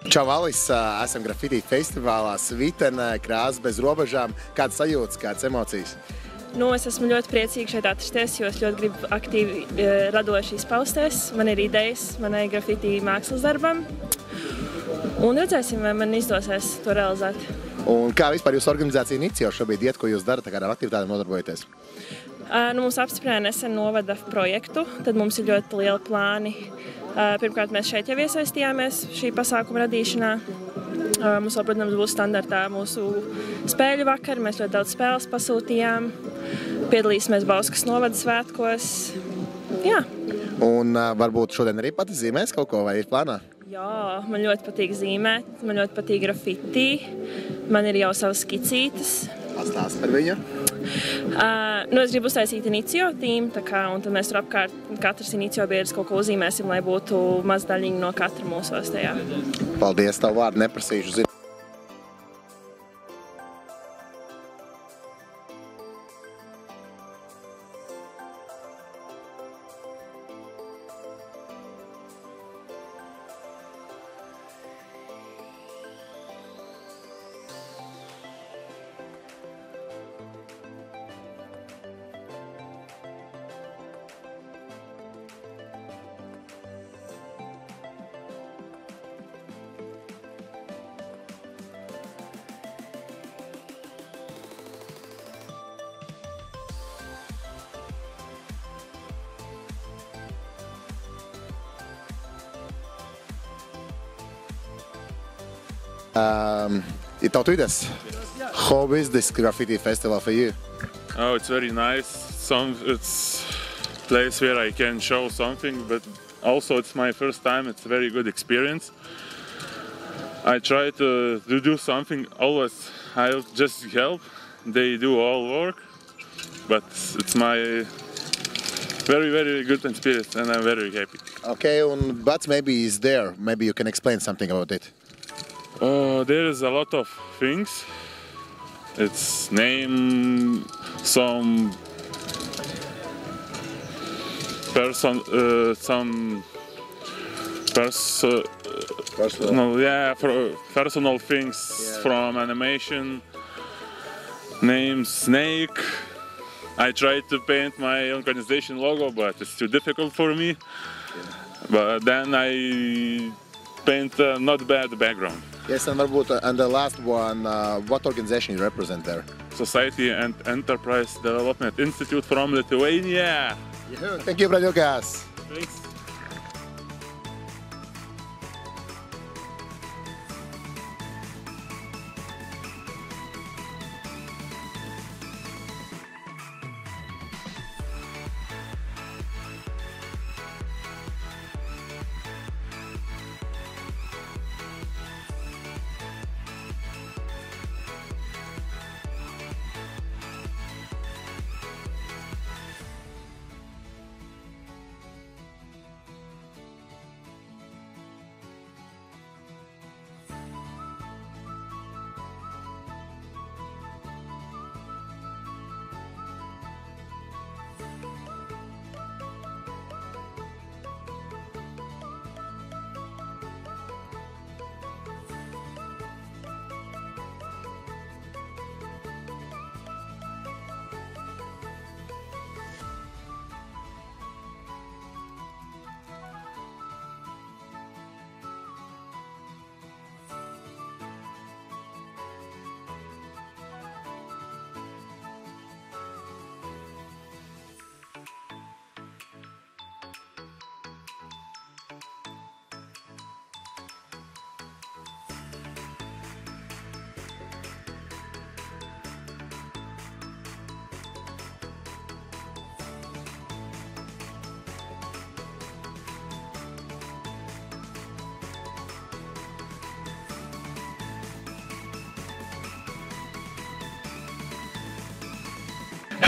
Čau, Alis! Esam Grafiti festivālā Svitenē, krāsas bez robežām. Kādas sajūtas, kādas emocijas? Es esmu ļoti priecīga šeit atrasties, jo es ļoti gribu aktīvi radoši izpausties. Man ir idejas manai grafiti mākslas darbam. Un redzēsim, vai man izdosies to realizēt. Un kā vispār jūsu organizācija Inicio šobrīd iet, ko jūs darat, kādām aktivitātēm nodarbojaties? Mums apstiprināja nesen novada projektu, tad mums ir ļoti lieli plāni. Pirmkārt, mēs šeit jau iesaistījāmies šī pasākuma radīšanā. Mums vēl, protams, būs standartā mūsu spēļu vakari. Mēs ļoti daudz spēles pasūtījām. Piedalīsimies Bauskas novada svētkos. Jā. Un varbūt šodien arī pati zīmēs kaut ko, vai ir plānā? Jā, man ļoti patīk zīmēt, man ļoti patīk grafiti. Man ir jau savas skicītes. Pastāsti par viņu? Es gribu uztaisīt Inicio tīmu, un tad mēs tur apkārt katrs Inicio biedrs kaut ko uzzīmēsim, lai būtu maz daļiņa no katra mūsos tajā. Paldies, tavu vārdu neprasīšu. Tautvīdes, how is this graffiti festival for you? Oh, it's very nice. It's a place where I can show something, but also it's my first time. It's a very good experience. I try to do something always. I'll just help. They do all work, but it's my very, very good experience and I'm very happy. Okay, but maybe is there. Maybe you can explain something about it. There is a lot of things. It's name, some person, personal things from animation. Name Snake. I tried to paint my organization logo, but it's too difficult for me. But then I paint not bad background. Yes, and the last one, what organization you represent there? Society and Enterprise Development Institute from Lithuania. Yeah. Thank you, Braļokas. Thanks.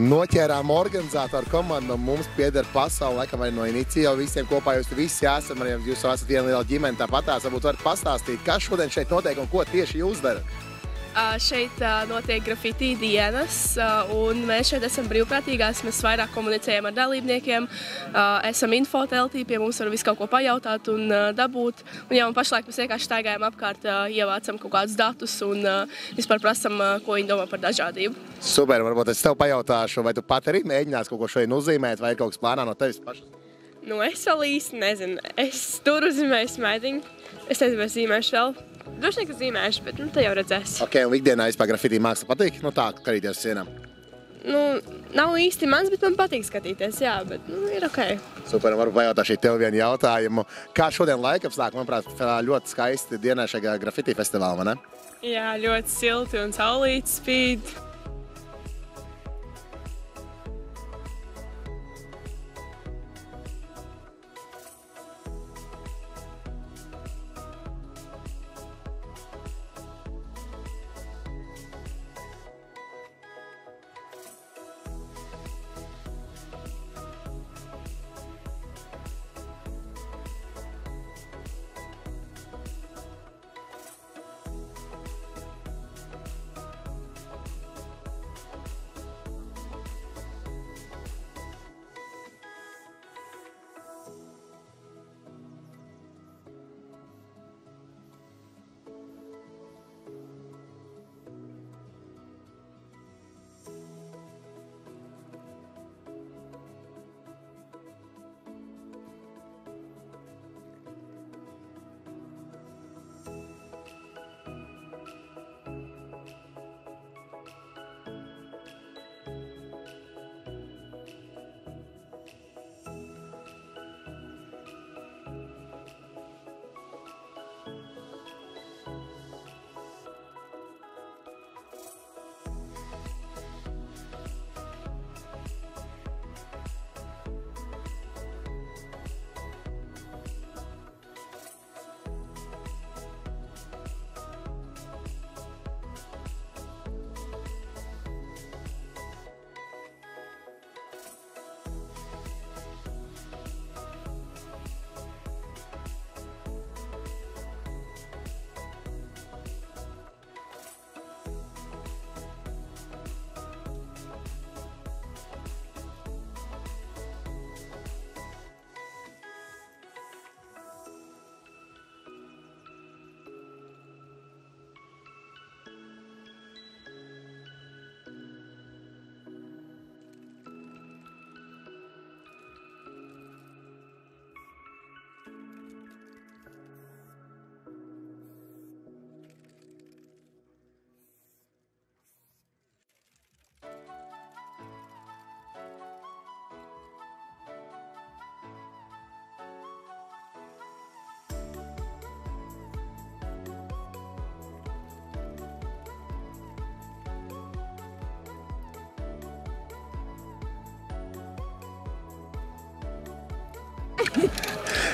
Noķērām organizātoru komandu, mums pieder pasauli, laikam arī no Inicio, visiem kopā jūs visi esam, arī jūs esat viena liela ģimene tāpatās, varbūt varat pastāstīt, kas šodien šeit notiek un ko tieši jūs darat? Šeit notiek grafiti dienas, un mēs šeit esam brīvprātīgās. Mēs vairāk komunicējam ar dalībniekiem, esam infoteltī, pie mums var visu kaut ko pajautāt un dabūt. Un pašlaik mēs vienkārši staigājam apkārt, ievācam kaut kādus datus un vispār prasam, ko viņi domā par dažādību. Super, varbūt es tev pajautāšu, vai tu pat arī mēģinās kaut ko šodien uzzīmēt, vai ir kaut kas plānā no tevis pašas? Nu, es vēl īsti nezinu. Es tur uzzīmēju smaidiņu. Es nezinu, vai zīmēšu vēl. Droši vien, ka zīmēšu, bet te jau redzēs. Ok, un ikdienā vispār grafiti māksla patīk? Nu tā, karīties sienām. Nu, nav īsti mans, bet man patīk skatīties, jā, bet ir ok. Super, un varu pajautāšu tev vienu jautājumu. Kā šodien laikapstākļi, manuprāt, ļoti skaisti dienā šajā grafiti festivālā, vai ne? Jā, ļoti silti un saulīti spīd.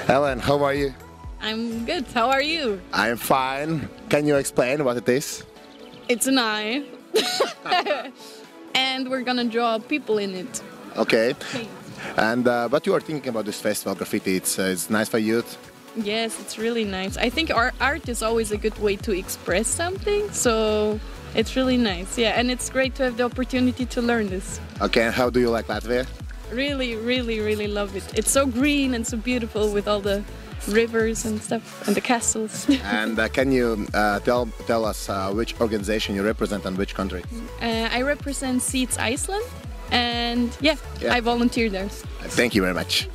Ellen, how are you? I'm good. How are you? I'm fine. Can you explain what it is? It's an eye. And we're gonna draw people in it. Okay. And what you are thinking about this festival, graffiti? It's nice for youth. Yes, it's really nice. I think art is always a good way to express something, so it's really nice. Yeah, and it's great to have the opportunity to learn this. Okay, and how do you like Latvia? Really, really, really love it. It's so green and so beautiful with all the rivers and stuff and the castles. And can you tell us which organization you represent and which country? I represent Seeds Iceland, and yeah, I volunteer there. Thank you very much.